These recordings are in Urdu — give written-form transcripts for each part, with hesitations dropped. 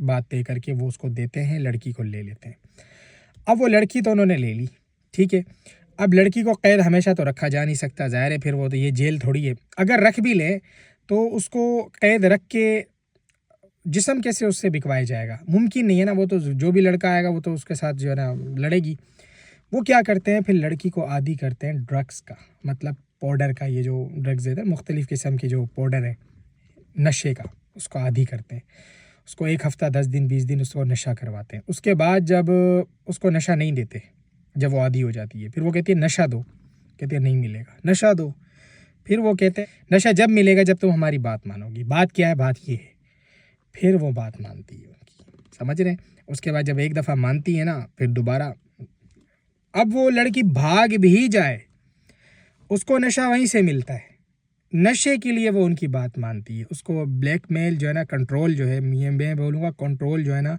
بات طے کر کے وہ اس کو دیتے ہیں, لڑکی کو لے لیتے ہیں. اب وہ لڑکی تو انہوں نے لے لی, ٹھیک ہے. اب لڑکی کو قید ہمیشہ تو رکھا جا نہیں سکتا, ظاہر ہے پھر وہ تو یہ جیل تھوڑی ہے. اگر رکھ بھی لیں تو اس کو قید رکھ کے جسم کیسے اس سے بکوایا جائے گا, ممکن نہیں ہے نا. وہ تو جو بھی لڑکا آئے گا وہ تو اس کے ساتھ جو ہے نا لڑے گی. وہ کیا کرتے ہیں, پھر لڑکی کو عادی کرتے ہیں ڈرگس کا, مطلب پاؤڈر کا. یہ جو ڈرگز ہے مختلف قسم کے جو پاؤڈر ہے نشے کا, اس کو عادی کرتے ہیں. اس کو 1 ہفتہ 10 دن 20 دن اس کو نشہ کرواتے ہیں. اس کے بعد جب اس کو نشہ نہیں دیتے, جب وہ عادی ہو جاتی ہے, پھر وہ کہتی ہے نشہ دو, کہتے ہیں نہیں ملے گا, نشہ دو. پھر وہ کہتے ہیں نشہ جب ملے گا جب تم ہماری بات مانو گی. بات کیا ہے, بات یہ ہے. پھر وہ بات مانتی ہے ان کی, سمجھ رہے ہیں. اس کے بعد جب ایک دفعہ مانتی ہے نا, پھر دوبارہ, اب وہ لڑکی بھاگ بھی جائے اس کو نشہ وہیں سے ملتا ہے. نشے کے لیے وہ ان کی بات مانتی ہے. اس کو بلیک میل جو ہے نا, کنٹرول جو ہے, میں بولوں گا کنٹرول جو ہے نا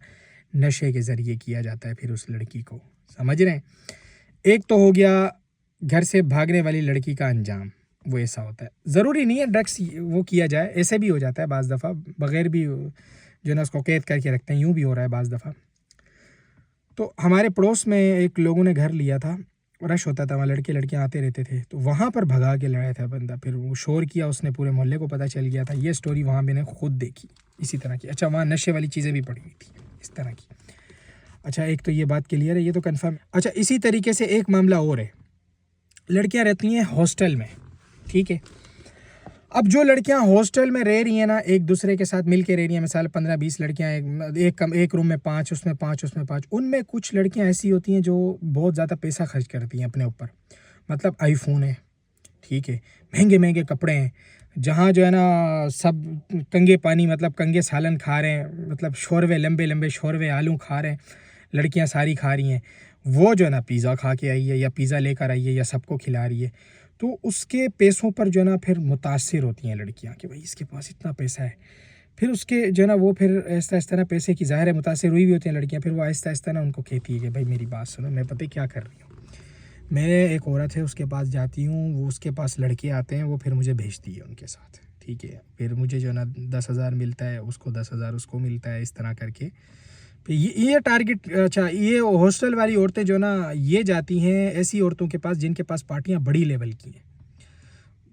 نشے کے ذریعے کیا جاتا ہے پھر اس لڑکی کو, سمجھ رہے ہیں. ایک تو ہو گیا گھر سے بھاگنے والی لڑکی کا انجام, وہ ایسا ہوتا ہے. ضروری نہیں ہے ڈرگس وہ کیا جائے, ایسے بھی ہو جاتا ہے بعض دفعہ, بغیر بھی جو ہے نا اس کو قید کر کے رکھتے ہیں, یوں بھی ہو رہا ہے بعض دفعہ. تو ہمارے پڑوس میں ایک لوگوں نے گھر لیا تھا, رش ہوتا تھا وہاں, لڑکے لڑکیاں آتے رہتے تھے, تو وہاں پر بھگا کے لایا تھا بندہ. پھر وہ شور کیا, اس نے پورے محلے کو پتہ چل گیا تھا. یہ سٹوری وہاں میں نے خود دیکھی اسی طرح کی. اچھا, وہاں نشے والی چیزیں بھی پڑی ہوئی تھی اس طرح کی. اچھا, ایک تو یہ بات کلیئر ہے, یہ تو کنفرم. اچھا, اسی طریقے سے ایک معاملہ اور ہے. لڑکیاں رہتی ہیں ہاسٹل میں, ٹھیک ہے. اب جو لڑکیاں ہاسٹل میں رہ رہی ہیں نا, ایک دوسرے کے ساتھ مل کے رہ رہی ہیں, مثال 15-20 لڑکیاں ایک روم میں 5, اس میں 5, اس میں 5. ان میں کچھ لڑکیاں ایسی ہوتی ہیں جو بہت زیادہ پیسہ خرچ کرتی ہیں اپنے اوپر. مطلب آئی فون ہے, ٹھیک ہے, مہنگے مہنگے کپڑے ہیں, جہاں جو ہے نا سب کنگے پانی, مطلب کنگے سالن کھا رہے ہیں, مطلب شوروے, لمبے لمبے شوروے آلو کھا رہے ہیں, لڑکیاں ساری کھا رہی ہیں. وہ جو ہے نا پیزا کھا کے آئی ہے, یا پیزا لے کر آئی ہے, یا سب کو کھلا رہی ہے. تو اس کے پیسوں پر جو ہے نا پھر متاثر ہوتی ہیں لڑکیاں کہ بھائی اس کے پاس اتنا پیسہ ہے. پھر اس کے جو ہے نا وہ پھر آہستہ آہستہ نا پیسے کی ظاہر ہے متاثر ہوئی بھی ہوتی ہیں لڑکیاں. پھر وہ آہستہ آہستہ نا ان کو کہتی ہے کہ بھائی میری بات سنو, میں پتہ کیا کر رہی ہوں, میں ایک عورت ہے اس کے پاس جاتی ہوں, وہ اس کے پاس لڑکے آتے ہیں, وہ پھر مجھے بھیجتی ہے ان کے ساتھ, ٹھیک ہے. پھر مجھے جو ہے نا 10,000 ملتا ہے, اس کو 10,000 اس کو ملتا ہے, اس طرح کر کے. پھر یہ ٹارگٹ. اچھا, یہ ہاسٹل والی عورتیں جو نا یہ جاتی ہیں ایسی عورتوں کے پاس جن کے پاس پارٹیاں بڑی لیول کی ہیں,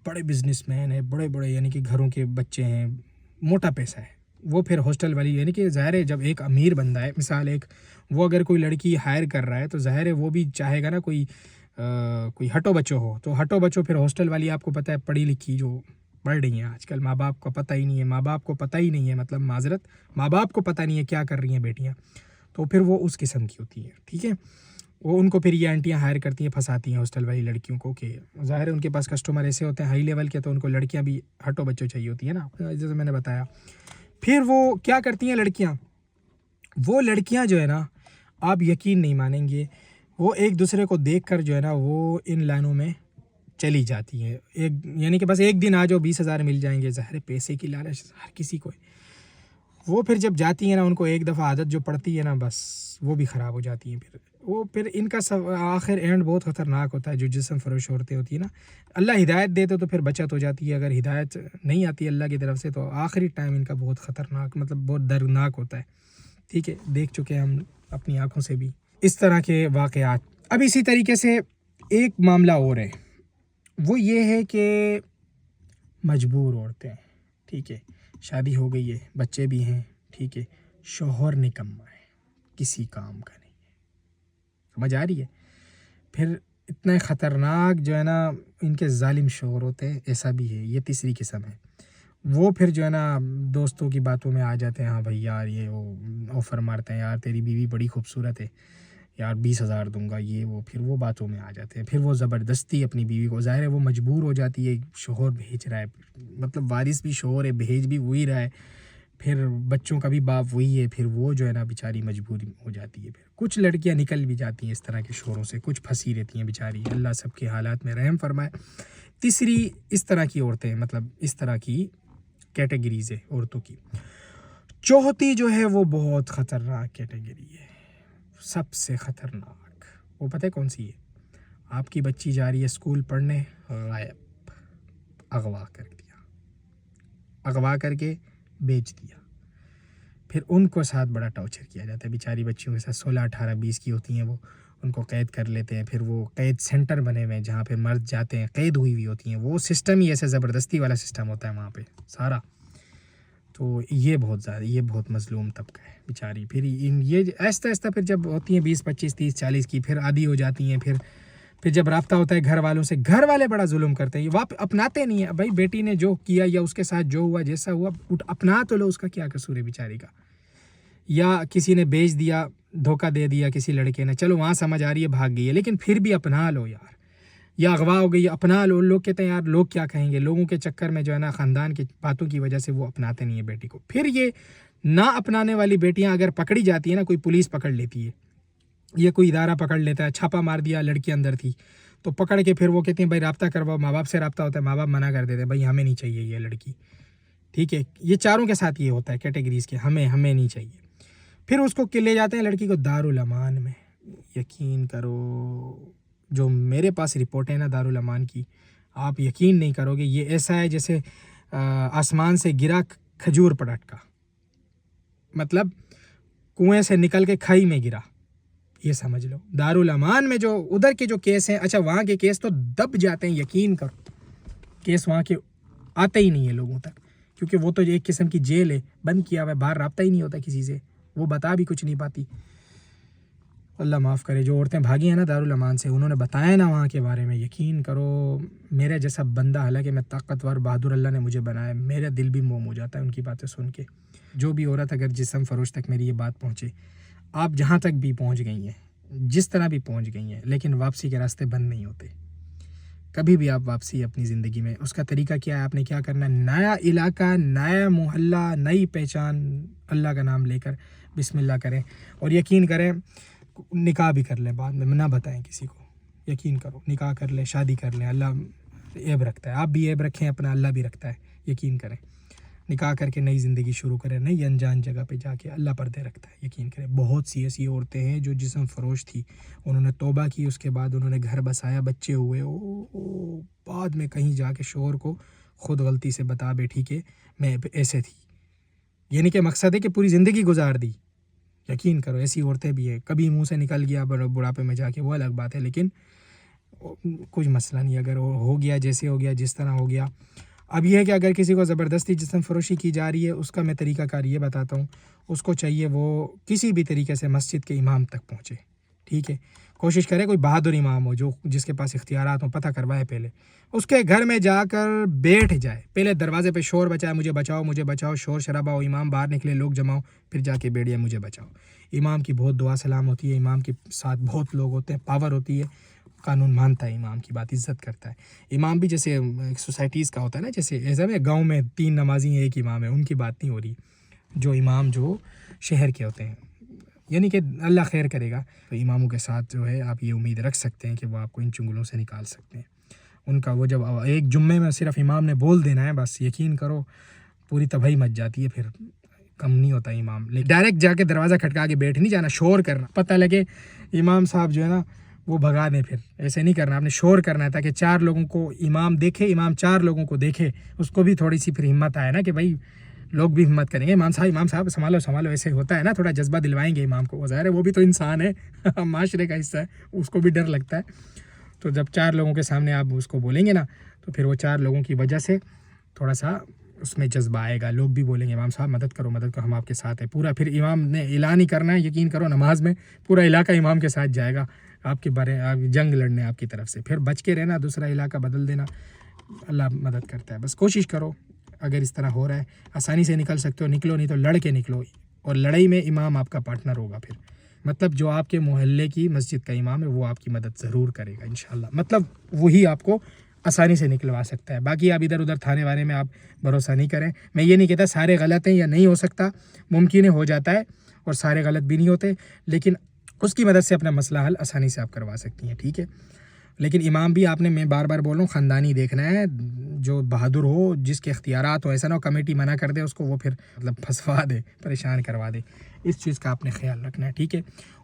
بڑے بزنس مین ہیں, بڑے بڑے یعنی کہ گھروں کے بچے ہیں, موٹا پیسہ ہے. وہ پھر ہاسٹل والی, یعنی کہ ظاہر ہے جب ایک امیر بندہ ہے, مثال ایک وہ اگر کوئی لڑکی ہائر کر رہا ہے تو ظاہر ہے وہ بھی چاہے گا نا کوئی ہٹو بچوں ہو. تو ہٹو بچوں پھر ہاسٹل والی آپ کو پتہ ہے پڑھی لکھی جو پڑھ رہی ہیں آج کل, ماں باپ کو پتہ ہی نہیں ہے, مطلب معذرت, ماں باپ کو پتہ نہیں ہے کیا کر رہی ہیں بیٹیاں, تو پھر وہ اس قسم کی ہوتی ہیں, ٹھیک ہے. وہ ان کو پھر یہ آنٹیاں ہائر کرتی ہیں, پھنساتی ہیں ہاسٹل والی لڑکیوں کو, کہ ظاہر ہے ان کے پاس کسٹمر ایسے ہوتے ہیں ہائی لیول کے, تو ان کو لڑکیاں بھی ہٹو بچوں چاہیے ہوتی ہیں نا, جیسے میں نے بتایا. پھر وہ کیا کرتی ہیں لڑکیاں, وہ لڑکیاں جو ہے نا آپ یقین نہیں مانیں گے, وہ ایک دوسرے کو دیکھ کر جو ہے نا وہ ان لائنوں میں چلی جاتی ہیں. یعنی کہ بس ایک دن آ جاؤ 20,000 مل جائیں گے, ظاہر پیسے کی لالچ ہر کسی کو ہے. وہ پھر جب جاتی ہیں نا, ان کو ایک دفعہ عادت جو پڑتی ہے نا, بس وہ بھی خراب ہو جاتی ہیں. پھر ان کا آخر اینڈ بہت خطرناک ہوتا ہے. جو جسم فروش عورتیں ہوتی ہیں نا, اللہ ہدایت دے تو پھر بچت ہو جاتی ہے, اگر ہدایت نہیں آتی اللہ کی طرف سے تو آخری ٹائم ان کا بہت خطرناک, مطلب بہت دردناک ہوتا ہے, ٹھیک ہے. دیکھ چکے ہیں ہم اپنی آنکھوں سے بھی اس طرح کے واقعات. اب اسی طریقے سے ایک معاملہ اور ہے, وہ یہ ہے کہ مجبور عورتیں, ٹھیک ہے, شادی ہو گئی ہے, بچے بھی ہیں, ٹھیک ہے, شوہر نکما ہے, کسی کام کا نہیں ہے, سمجھ آ رہی ہے. پھر اتنا خطرناک جو ہے نا ان کے ظالم شوہر ہوتے ہیں, ایسا بھی ہے. یہ تیسری قسم ہے. وہ پھر جو ہے نا دوستوں کی باتوں میں آ جاتے ہیں, ہاں بھائی یار یہ وہ آفر مارتے ہیں, یار تیری بیوی بڑی خوبصورت ہے, یار 20,000 دوں گا, یہ وہ, پھر وہ باتوں میں آ جاتے ہیں. پھر وہ زبردستی اپنی بیوی کو, ظاہر ہے وہ مجبور ہو جاتی ہے, شوہر بھیج رہا ہے, مطلب وارث بھی شوہر ہے, بھیج بھی وہی رہا ہے, پھر بچوں کا بھی باپ وہی ہے, پھر وہ جو ہے نا بیچاری مجبور ہو جاتی ہے. پھر کچھ لڑکیاں نکل بھی جاتی ہیں اس طرح کے شوہروں سے, کچھ پھنسی رہتی ہیں بیچاری, اللہ سب کے حالات میں رحم فرمائے. تیسری اس طرح کی عورتیں, مطلب اس طرح کی کیٹیگریز ہے عورتوں کی. چوتھی جو ہے وہ بہت خطرناک کیٹیگری ہے, سب سے خطرناک. وہ پتہ ہے کون سی ہے؟ آپ کی بچی جا رہی ہے اسکول پڑھنے, غائب, اغوا کر دیا, اغوا کر کے بیچ دیا. پھر ان کو ساتھ بڑا ٹارچر کیا جاتا ہے. بیچاری بچیوں کے ساتھ 16, 18, 20 کی ہوتی ہیں, وہ ان کو قید کر لیتے ہیں. پھر وہ قید سینٹر بنے ہوئے ہیں جہاں پہ مرد جاتے ہیں, قید ہوئی ہوتی ہیں. وہ سسٹم ہی ایسے زبردستی والا سسٹم ہوتا ہے وہاں پہ سارا. تو یہ بہت زیادہ, یہ بہت مظلوم طبقہ ہے بیچاری. پھر یہ آہستہ آہستہ پھر جب ہوتی ہیں 20, 25, 30, 40 کی, پھر عادی ہو جاتی ہیں. پھر جب رابطہ ہوتا ہے گھر والوں سے, گھر والے بڑا ظلم کرتے ہیں, اپناتے نہیں ہیں. بھائی بیٹی نے جو کیا یا اس کے ساتھ جو ہوا جیسا ہوا اپنا تو لو, اس کا کیا قصور ہے بیچاری کا. یا کسی نے بیچ دیا, دھوکہ دے دیا کسی لڑکے نے, چلو وہاں سمجھ آ رہی ہے بھاگ گئی ہے, لیکن پھر بھی اپنا لو یار. یا اغوا ہو گئی, اپنا لو. لوگ کہتے ہیں یار لوگ کیا کہیں گے, لوگوں کے چکر میں جو ہے نا خاندان کی باتوں کی وجہ سے وہ اپناتے نہیں ہیں بیٹی کو. پھر یہ نہ اپنانے والی بیٹیاں اگر پکڑی جاتی ہیں نا, کوئی پولیس پکڑ لیتی ہے یا کوئی ادارہ پکڑ لیتا ہے, چھاپا مار دیا لڑکی اندر تھی, تو پکڑ کے پھر وہ کہتے ہیں بھائی رابطہ کرواؤ. ماں باپ سے رابطہ ہوتا ہے, ماں باپ منع کر دیتے ہیں, بھائی ہمیں نہیں چاہیے یہ لڑکی. ٹھیک ہے, یہ چاروں کے ساتھ یہ ہوتا ہے کیٹیگریز کے, ہمیں نہیں چاہیے. پھر اس کو لے جاتے ہیں لڑکی کو دارالامان میں. یقین کرو جو میرے پاس رپورٹ ہے نا دارالامان کی, آپ یقین نہیں کرو گے. یہ ایسا ہے جیسے آسمان سے گرا کھجور پلٹ کا, مطلب کنویں سے نکل کے کھائی میں گرا, یہ سمجھ لو. دارالامان میں جو ادھر کے جو کیس ہیں, اچھا وہاں کے کیس تو دب جاتے ہیں, یقین کرو کیس وہاں کے آتے ہی نہیں ہیں لوگوں تک, کیونکہ وہ تو ایک قسم کی جیل ہے, بند کیا ہوا ہے, باہر رابطہ ہی نہیں ہوتا کسی سے, وہ بتا بھی کچھ نہیں پاتی. اللہ معاف کرے. جو عورتیں بھاگی ہیں نا دارالامان سے, انہوں نے بتایا نا وہاں کے بارے میں, یقین کرو میرے جیسا بندہ, حالانکہ میں طاقتور بہادر اللہ نے مجھے بنایا, میرا دل بھی موم ہو جاتا ہے ان کی باتیں سن کے. جو بھی عورت اگر جسم فروش تک میری یہ بات پہنچے, آپ جہاں تک بھی پہنچ گئی ہیں, جس طرح بھی پہنچ گئی ہیں, لیکن واپسی کے راستے بند نہیں ہوتے کبھی بھی. آپ واپسی اپنی زندگی میں, اس کا طریقہ کیا ہے, آپ نے کیا کرنا ہے, نیا علاقہ, نیا محلہ, نئی پہچان, اللہ کا نام لے کر بسم اللہ کریں, اور یقین کریں نکاح بھی کر لیں بعد میں, نہ بتائیں کسی کو. یقین کرو نکاح کر لیں, شادی کر لیں, اللہ عیب رکھتا ہے, آپ بھی عیب رکھیں اپنا, اللہ بھی رکھتا ہے. یقین کریں نکاح کر کے نئی زندگی شروع کریں, نئی انجان جگہ پہ جا کے, اللہ پردے رکھتا ہے. یقین کریں بہت سی ایسی عورتیں ہیں جو جسم فروش تھی, انہوں نے توبہ کی, اس کے بعد انہوں نے گھر بسایا, بچے ہوئے, بعد میں کہیں جا کے شوہر کو خود غلطی سے بتا بیٹھی کہ میں ایسے تھی, یعنی کہ مقصد ہے کہ پوری زندگی گزار دی. یقین کرو ایسی عورتیں بھی ہیں. کبھی منہ سے نکل گیا بڑھاپے میں جا کے, وہ الگ بات ہے, لیکن کچھ مسئلہ نہیں, اگر ہو گیا جیسے ہو گیا, جس طرح ہو گیا. اب یہ ہے کہ اگر کسی کو زبردستی جسم فروشی کی جا رہی ہے, اس کا میں طریقہ کار یہ بتاتا ہوں. اس کو چاہیے وہ کسی بھی طریقے سے مسجد کے امام تک پہنچے. ٹھیک ہے, کوشش کرے کوئی بہادر امام ہو, جو جس کے پاس اختیارات ہوں, پتہ کروائے پہلے, اس کے گھر میں جا کر بیٹھ جائے, پہلے دروازے پہ شور بچائے, مجھے بچاؤ مجھے بچاؤ, شور شرابہ ہو, امام باہر نکلے, لوگ جمع ہو, پھر جا کے بیٹھ جائے مجھے بچاؤ. امام کی بہت دعا سلام ہوتی ہے, امام کے ساتھ بہت لوگ ہوتے ہیں, پاور ہوتی ہے, قانون مانتا ہے, امام کی بات عزت کرتا ہے. امام بھی جیسے سوسائٹیز کا ہوتا ہے نا, جیسے ایسا میں گاؤں میں 3 نمازی ہیں, ایک امام ہے, ان کی بات نہیں ہو رہی. جو امام جو شہر کے ہوتے ہیں, یعنی کہ اللہ خیر کرے گا, تو اماموں کے ساتھ جو ہے آپ یہ امید رکھ سکتے ہیں کہ وہ آپ کو ان چنگلوں سے نکال سکتے ہیں. ان کا وہ جب ایک جمعے میں صرف امام نے بول دینا ہے بس, یقین کرو پوری تباہی مچ جاتی ہے, پھر کم نہیں ہوتا امام. لیکن ڈائریکٹ جا کے دروازہ کھٹکا کے بیٹھ نہیں جانا, شور کرنا, پتہ لگے امام صاحب جو ہے نا وہ بھگا دیں, پھر ایسے نہیں کرنا. آپ نے شور کرنا ہے تاکہ 4 لوگوں کو امام دیکھے, امام 4 لوگوں کو دیکھے, اس کو بھی تھوڑی سی پھر ہمت آئے نا کہ بھائی لوگ بھی ہمت کریں گے, امام صاحب سنبھالو, ایسے ہوتا ہے نا, تھوڑا جذبہ دلوائیں گے امام کو. ظاہر ہے وہ بھی تو انسان ہے, معاشرے کا حصہ ہے, اس کو بھی ڈر لگتا ہے. تو جب 4 لوگوں کے سامنے آپ اس کو بولیں گے نا, تو پھر وہ 4 لوگوں کی وجہ سے تھوڑا سا اس میں جذبہ آئے گا, لوگ بھی بولیں گے امام صاحب مدد کرو, ہم آپ کے ساتھ ہیں. پورا پھر امام نے اعلان ہی کرنا ہے, یقین کرو نماز میں پورا علاقہ امام کے ساتھ جائے گا آپ کے بارے, جنگ لڑنے آپ کی طرف سے. پھر بچ کے رہنا, دوسرا علاقہ بدل دینا, اللہ مدد کرتا ہے. بس کوشش کرو, اگر اس طرح ہو رہا ہے آسانی سے نکل سکتے ہو نکلو, نہیں تو لڑ کے نکلو, اور لڑائی میں امام آپ کا پارٹنر ہوگا. پھر مطلب جو آپ کے محلے کی مسجد کا امام ہے وہ آپ کی مدد ضرور کرے گا انشاءاللہ. مطلب وہی آپ کو آسانی سے نکلوا سکتا ہے. باقی آپ ادھر ادھر تھانے وانے میں آپ بھروسہ نہیں کریں. میں یہ نہیں کہتا سارے غلط ہیں یا نہیں ہو سکتا, ممکن ہے ہو جاتا ہے, اور سارے غلط بھی نہیں ہوتے, لیکن اس کی مدد سے اپنا مسئلہ حل آسانی سے آپ کروا سکتی ہیں. ٹھیک ہے, لیکن امام بھی آپ نے، میں بار بار بول رہا ہوں، خاندانی دیکھنا ہے، جو بہادر ہو، جس کے اختیارات ہو، ایسا نہ ہو کمیٹی منع کر دے اس کو، وہ پھر مطلب پھنسوا دے، پریشان کروا دے. اس چیز کا آپ نے خیال رکھنا ہے. ٹھیک ہے،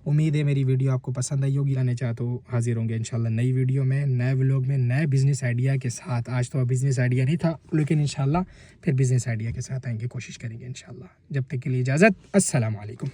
امید ہے میری ویڈیو آپ کو پسند آئی ہوگی. آنے چاہتے ہو حاضر ہوں گے انشاءاللہ نئی ویڈیو میں، نئے ولاگ میں، نئے بزنس آئیڈیا کے ساتھ. آج تو بزنس آئیڈیا نہیں تھا، لیکن انشاءاللہ پھر بزنس آئیڈیا کے ساتھ آئیں گے، کوشش کریں گے انشاءاللہ. جب تک کے لیے اجازت، السلام علیکم.